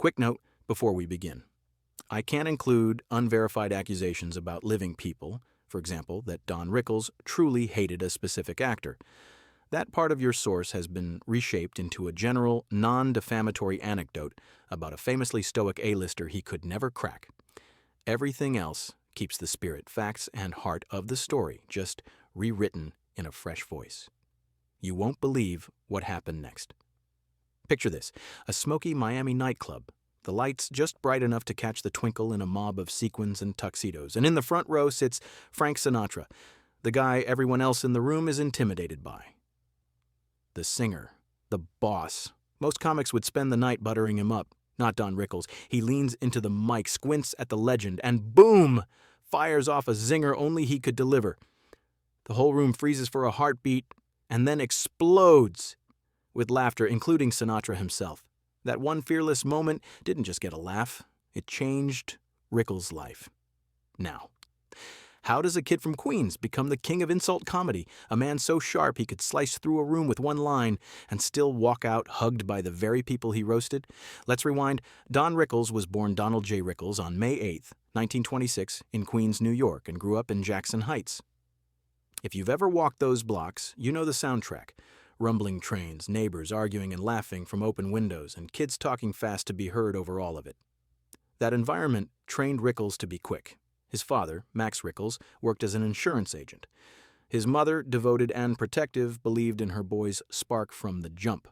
Quick note before we begin. I can't include unverified accusations about living people, for example, that Don Rickles truly hated a specific actor. That part of your source has been reshaped into a general, non-defamatory anecdote about a famously stoic A-lister he could never crack. Everything else keeps the spirit, facts, and heart of the story, just rewritten in a fresh voice. You won't believe what happened next. Picture this, a smoky Miami nightclub. The lights just bright enough to catch the twinkle in a mob of sequins and tuxedos, and in the front row sits Frank Sinatra, the guy everyone else in the room is intimidated by. The singer, the boss. Most comics would spend the night buttering him up. Not Don Rickles. He leans into the mic, squints at the legend, and boom! Fires off a zinger only he could deliver. The whole room freezes for a heartbeat and then explodes with laughter, including Sinatra himself. That one fearless moment didn't just get a laugh. It changed Rickles' life. Now, how does a kid from Queens become the king of insult comedy, a man so sharp he could slice through a room with one line and still walk out hugged by the very people he roasted? Let's rewind. Don Rickles was born Donald J. Rickles on May 8th, 1926, in Queens, New York, and grew up in Jackson Heights. If you've ever walked those blocks, you know the soundtrack. Rumbling trains, neighbors arguing and laughing from open windows, and kids talking fast to be heard over all of it. That environment trained Rickles to be quick. His father, Max Rickles, worked as an insurance agent. His mother, devoted and protective, believed in her boy's spark from the jump.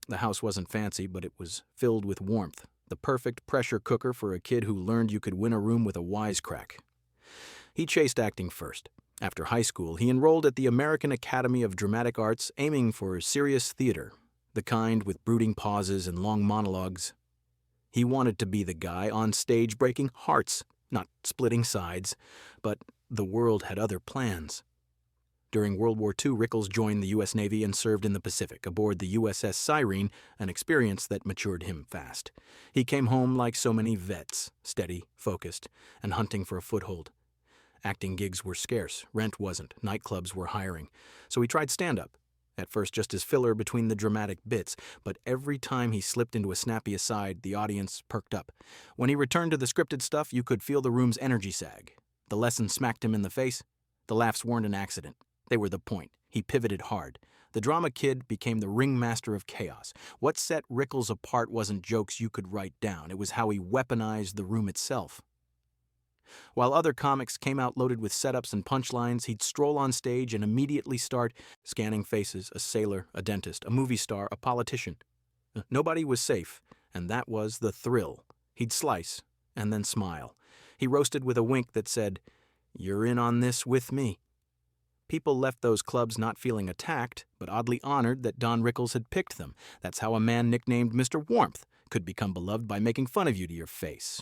The house wasn't fancy, but it was filled with warmth, the perfect pressure cooker for a kid who learned you could win a room with a wisecrack. He chased acting first. After high school, he enrolled at the American Academy of Dramatic Arts, aiming for serious theater, the kind with brooding pauses and long monologues. He wanted to be the guy on stage breaking hearts, not splitting sides, but the world had other plans. During World War II, Rickles joined the U.S. Navy and served in the Pacific aboard the USS Cyrene, an experience that matured him fast. He came home like so many vets, steady, focused, and hunting for a foothold. Acting gigs were scarce, rent wasn't, nightclubs were hiring. So he tried stand-up, at first just as filler between the dramatic bits, but every time he slipped into a snappy aside, the audience perked up. When he returned to the scripted stuff, you could feel the room's energy sag. The lesson smacked him in the face. The laughs weren't an accident. They were the point. He pivoted hard. The drama kid became the ringmaster of chaos. What set Rickles apart wasn't jokes you could write down. It was how he weaponized the room itself. While other comics came out loaded with setups and punchlines, he'd stroll on stage and immediately start scanning faces, a sailor, a dentist, a movie star, a politician. Nobody was safe, and that was the thrill. He'd slice and then smile. He roasted with a wink that said, "You're in on this with me." People left those clubs not feeling attacked, but oddly honored that Don Rickles had picked them. That's how a man nicknamed Mr. Warmth could become beloved by making fun of you to your face.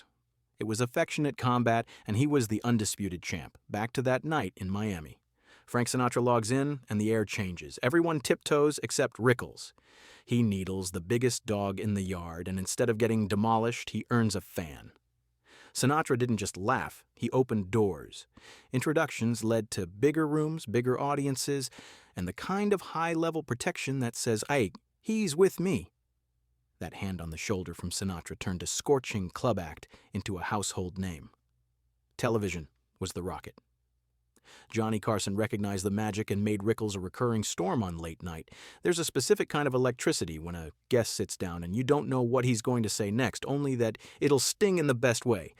It was affectionate combat, and he was the undisputed champ. Back to that night in Miami. Frank Sinatra logs in, and the air changes. Everyone tiptoes except Rickles. He needles the biggest dog in the yard, and instead of getting demolished, he earns a fan. Sinatra didn't just laugh, he opened doors. Introductions led to bigger rooms, bigger audiences, and the kind of high-level protection that says, "Hey, he's with me." That hand on the shoulder from Sinatra turned a scorching club act into a household name. Television was the rocket. Johnny Carson recognized the magic and made Rickles a recurring storm on late night. There's a specific kind of electricity when a guest sits down and you don't know what he's going to say next, only that it'll sting in the best way.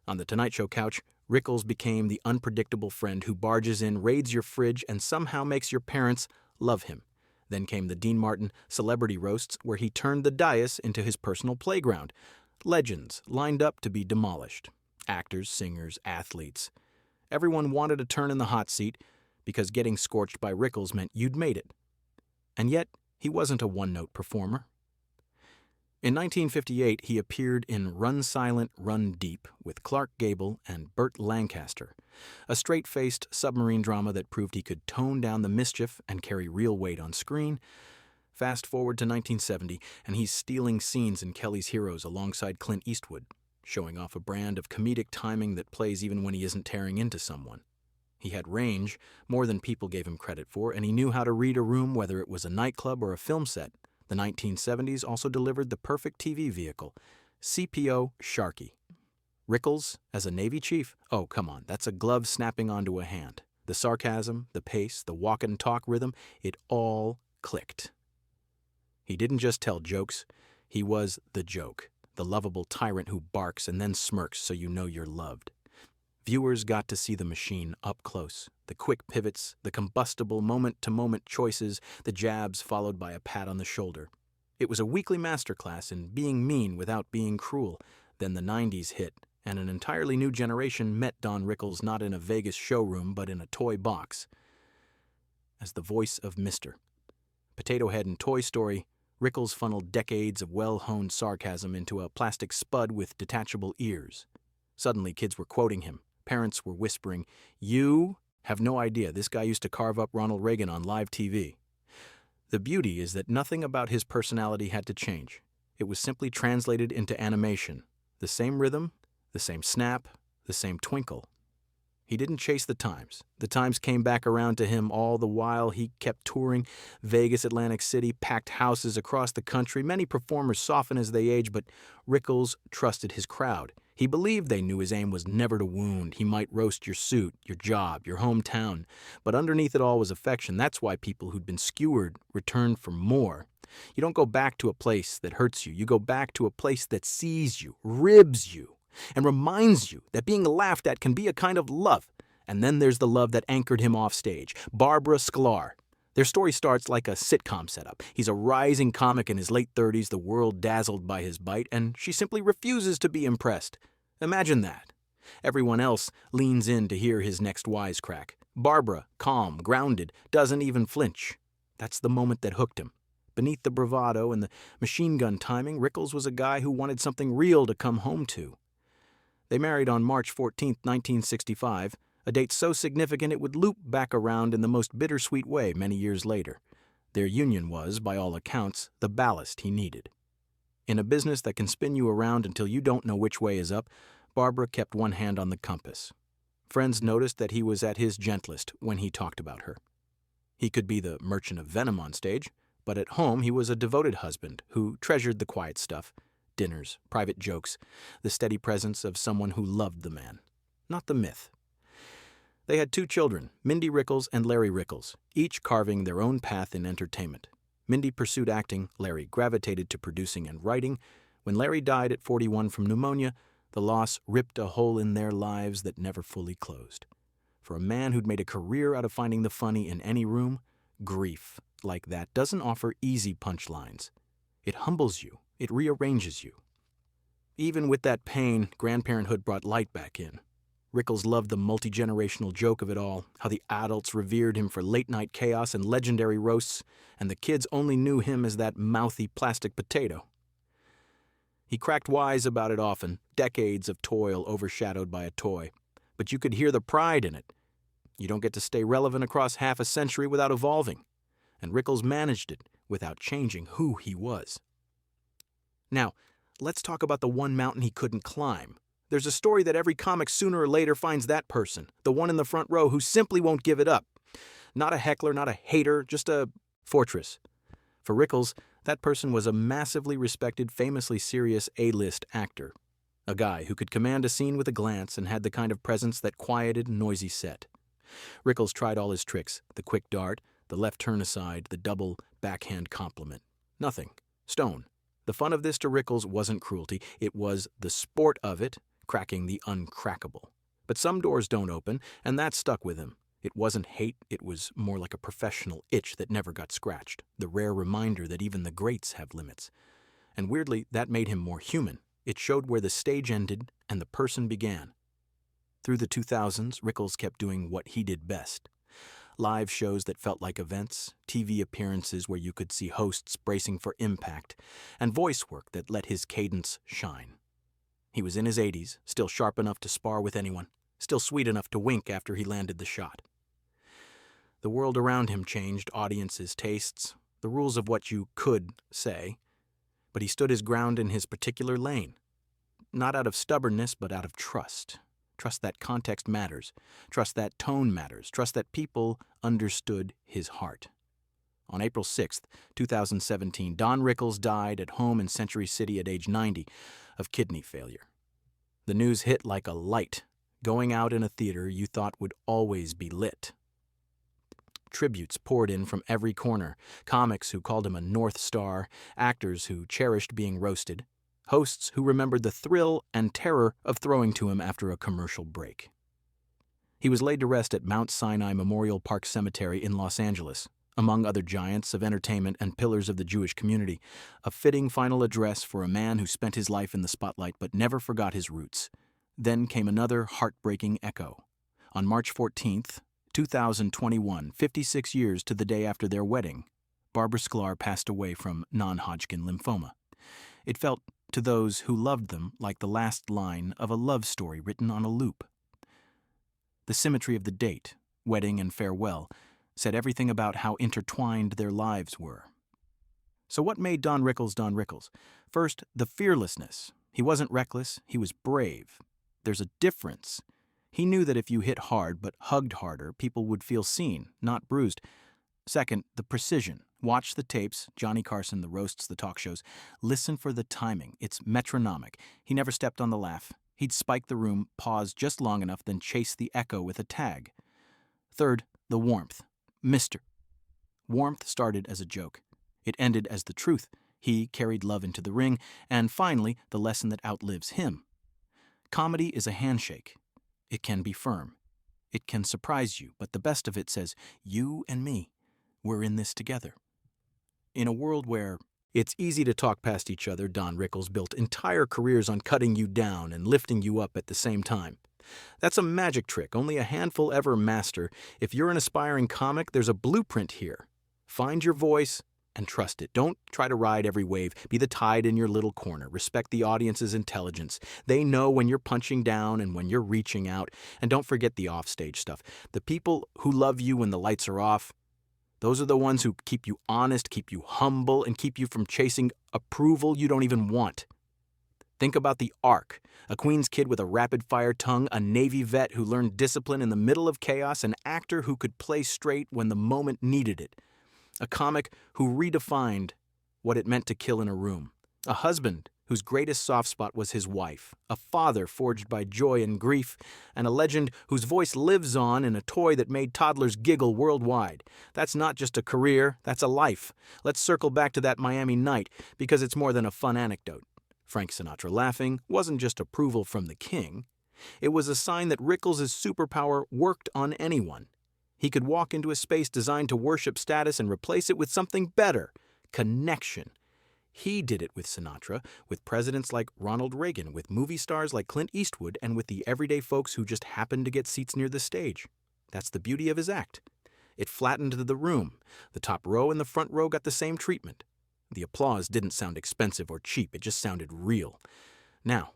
On the Tonight Show couch, Rickles became the unpredictable friend who barges in, raids your fridge, and somehow makes your parents love him. Then came the Dean Martin celebrity roasts, where he turned the dais into his personal playground. Legends lined up to be demolished. Actors, singers, athletes. Everyone wanted a turn in the hot seat, because getting scorched by Rickles meant you'd made it. And yet, he wasn't a one-note performer. In 1958, he appeared in Run Silent, Run Deep with Clark Gable and Burt Lancaster, a straight-faced submarine drama that proved he could tone down the mischief and carry real weight on screen. Fast forward to 1970, and he's stealing scenes in Kelly's Heroes alongside Clint Eastwood, showing off a brand of comedic timing that plays even when he isn't tearing into someone. He had range, more than people gave him credit for, and he knew how to read a room whether it was a nightclub or a film set. The 1970s also delivered the perfect TV vehicle, C.P.O. Sharkey. Rickles as a Navy chief? Oh, come on, that's a glove snapping onto a hand. The sarcasm, the pace, the walk and talk rhythm, it all clicked. He didn't just tell jokes, he was the joke, the lovable tyrant who barks and then smirks so you know you're loved. Viewers got to see the machine up close, the quick pivots, the combustible moment-to-moment choices, the jabs followed by a pat on the shoulder. It was a weekly masterclass in being mean without being cruel. Then the 90s hit, and an entirely new generation met Don Rickles not in a Vegas showroom but in a toy box. As the voice of Mr. Potato Head in Toy Story, Rickles funneled decades of well-honed sarcasm into a plastic spud with detachable ears. Suddenly kids were quoting him. Parents were whispering, "You have no idea this guy used to carve up Ronald Reagan on live TV." The beauty is that nothing about his personality had to change. It was simply translated into animation. The same rhythm, the same snap, the same twinkle. He didn't chase the times. The times came back around to him all the while he kept touring. Vegas, Atlantic City, packed houses across the country. Many performers soften as they age, but Rickles trusted his crowd. He believed they knew his aim was never to wound. He might roast your suit, your job, your hometown. But underneath it all was affection. That's why people who'd been skewered returned for more. You don't go back to a place that hurts you. You go back to a place that sees you, ribs you, and reminds you that being laughed at can be a kind of love. And then there's the love that anchored him off stage, Barbara Sklar. Their story starts like a sitcom setup. He's a rising comic in his late 30s, the world dazzled by his bite, and she simply refuses to be impressed. Imagine that. Everyone else leans in to hear his next wisecrack. Barbara, calm, grounded, doesn't even flinch. That's the moment that hooked him. Beneath the bravado and the machine gun timing, Rickles was a guy who wanted something real to come home to. They married on March 14, 1965, a date so significant it would loop back around in the most bittersweet way many years later. Their union was, by all accounts, the ballast he needed. In a business that can spin you around until you don't know which way is up, Barbara kept one hand on the compass. Friends noticed that he was at his gentlest when he talked about her. He could be the merchant of venom on stage, but at home he was a devoted husband who treasured the quiet stuff. Dinners, private jokes, the steady presence of someone who loved the man, not the myth. They had 2 children, Mindy Rickles and Larry Rickles, each carving their own path in entertainment. Mindy pursued acting, Larry gravitated to producing and writing. When Larry died at 41 from pneumonia, the loss ripped a hole in their lives that never fully closed. For a man who'd made a career out of finding the funny in any room, grief like that doesn't offer easy punchlines. It humbles you. It rearranges you. Even with that pain, grandparenthood brought light back in. Rickles loved the multi-generational joke of it all, how the adults revered him for late-night chaos and legendary roasts, and the kids only knew him as that mouthy plastic potato. He cracked wise about it often, decades of toil overshadowed by a toy. But you could hear the pride in it. You don't get to stay relevant across half a century without evolving. And Rickles managed it without changing who he was. Now, let's talk about the one mountain he couldn't climb. There's a story that every comic sooner or later finds that person, the one in the front row who simply won't give it up. Not a heckler, not a hater, just a fortress. For Rickles, that person was a massively respected, famously serious A-list actor. A guy who could command a scene with a glance and had the kind of presence that quieted a noisy set. Rickles tried all his tricks, the quick dart, the left turn aside, the double backhand compliment. Nothing. Stone. The fun of this to Rickles wasn't cruelty. It was the sport of it, cracking the uncrackable. But some doors don't open, and that stuck with him. It wasn't hate, it was more like a professional itch that never got scratched, the rare reminder that even the greats have limits. And weirdly, that made him more human. It showed where the stage ended and the person began. Through the 2000s, Rickles kept doing what he did best. Live shows that felt like events, TV appearances where you could see hosts bracing for impact, and voice work that let his cadence shine. He was in his 80s, still sharp enough to spar with anyone, still sweet enough to wink after he landed the shot. The world around him changed, audiences, tastes, the rules of what you could say, but he stood his ground in his particular lane. Not out of stubbornness, but out of trust. Trust that context matters. Trust that tone matters. Trust that people understood his heart. On April 6, 2017, Don Rickles died at home in Century City at age 90 of kidney failure. The news hit like a light, going out in a theater you thought would always be lit. Tributes poured in from every corner, comics who called him a North Star, actors who cherished being roasted, hosts who remembered the thrill and terror of throwing to him after a commercial break. He was laid to rest at Mount Sinai Memorial Park Cemetery in Los Angeles, among other giants of entertainment and pillars of the Jewish community, a fitting final address for a man who spent his life in the spotlight but never forgot his roots. Then came another heartbreaking echo. On March 14th, 2021, 56 years to the day after their wedding, Barbara Sklar passed away from non-Hodgkin lymphoma. It felt, to those who loved them, like the last line of a love story written on a loop. The symmetry of the date, wedding and farewell, said everything about how intertwined their lives were. So what made Don Rickles Don Rickles? First, the fearlessness. He wasn't reckless, he was brave. There's a difference. He knew that if you hit hard but hugged harder, people would feel seen, not bruised. Second, the precision. Watch the tapes, Johnny Carson, the roasts, the talk shows. Listen for the timing. It's metronomic. He never stepped on the laugh. He'd spike the room, pause just long enough, then chase the echo with a tag. Third, the warmth. Mr. Warmth started as a joke. It ended as the truth. He carried love into the ring. And finally, the lesson that outlives him. Comedy is a handshake. It can be firm. It can surprise you, but the best of it says, you and me, we're in this together. In a world where it's easy to talk past each other, Don Rickles built entire careers on cutting you down and lifting you up at the same time. That's a magic trick only a handful ever master. If you're an aspiring comic, there's a blueprint here. Find your voice and trust it. Don't try to ride every wave. Be the tide in your little corner. Respect the audience's intelligence. They know when you're punching down and when you're reaching out. And don't forget the offstage stuff. The people who love you when the lights are off, those are the ones who keep you honest, keep you humble, and keep you from chasing approval you don't even want. Think about the arc. A Queen's kid with a rapid-fire tongue, a Navy vet who learned discipline in the middle of chaos, an actor who could play straight when the moment needed it. A comic who redefined what it meant to kill in a room. A husband whose greatest soft spot was his wife. A father forged by joy and grief. And a legend whose voice lives on in a toy that made toddlers giggle worldwide. That's not just a career, that's a life. Let's circle back to that Miami night, because it's more than a fun anecdote. Frank Sinatra laughing wasn't just approval from the king. It was a sign that Rickles' superpower worked on anyone. He could walk into a space designed to worship status and replace it with something better, connection. He did it with Sinatra, with presidents like Ronald Reagan, with movie stars like Clint Eastwood, and with the everyday folks who just happened to get seats near the stage. That's the beauty of his act. It flattened the room. The top row and the front row got the same treatment. The applause didn't sound expensive or cheap, it just sounded real. Now,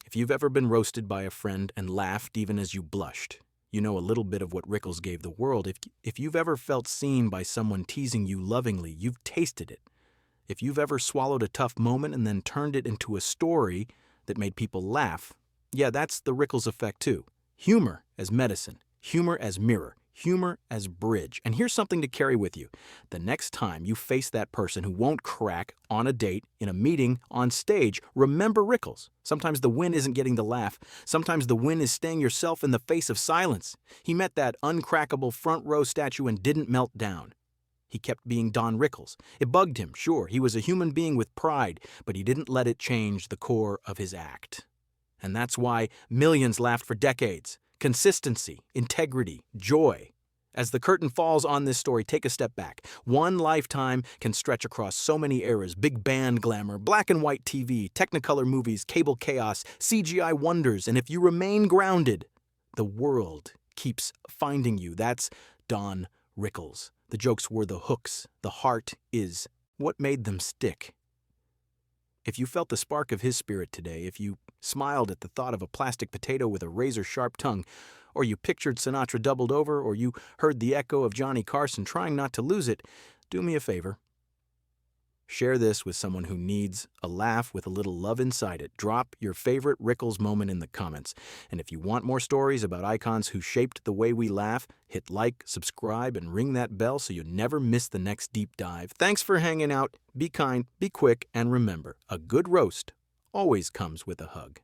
if you've ever been roasted by a friend and laughed even as you blushed, you know a little bit of what Rickles gave the world. If you've ever felt seen by someone teasing you lovingly, you've tasted it. If you've ever swallowed a tough moment and then turned it into a story that made people laugh, yeah, that's the Rickles effect too. Humor as medicine, humor as mirror, humor as bridge. And here's something to carry with you. The next time you face that person who won't crack on a date, in a meeting, on stage, remember Rickles. Sometimes the win isn't getting the laugh. Sometimes the win is staying yourself in the face of silence. He met that uncrackable front row statue and didn't melt down. He kept being Don Rickles. It bugged him, sure. He was a human being with pride, but he didn't let it change the core of his act. And that's why millions laughed for decades. Consistency, integrity, joy. As the curtain falls on this story, take a step back. One lifetime can stretch across so many eras. Big band glamour, black and white TV, Technicolor movies, cable chaos, CGI wonders. And if you remain grounded, the world keeps finding you. That's Don Rickles. The jokes were the hooks. The heart is what made them stick. If you felt the spark of his spirit today, if you smiled at the thought of a plastic potato with a razor-sharp tongue, or you pictured Sinatra doubled over, or you heard the echo of Johnny Carson trying not to lose it, do me a favor. Share this with someone who needs a laugh with a little love inside it. Drop your favorite Rickles moment in the comments. And if you want more stories about icons who shaped the way we laugh, hit like, subscribe, and ring that bell so you never miss the next deep dive. Thanks for hanging out. Be kind, be quick, and remember, a good roast always comes with a hug.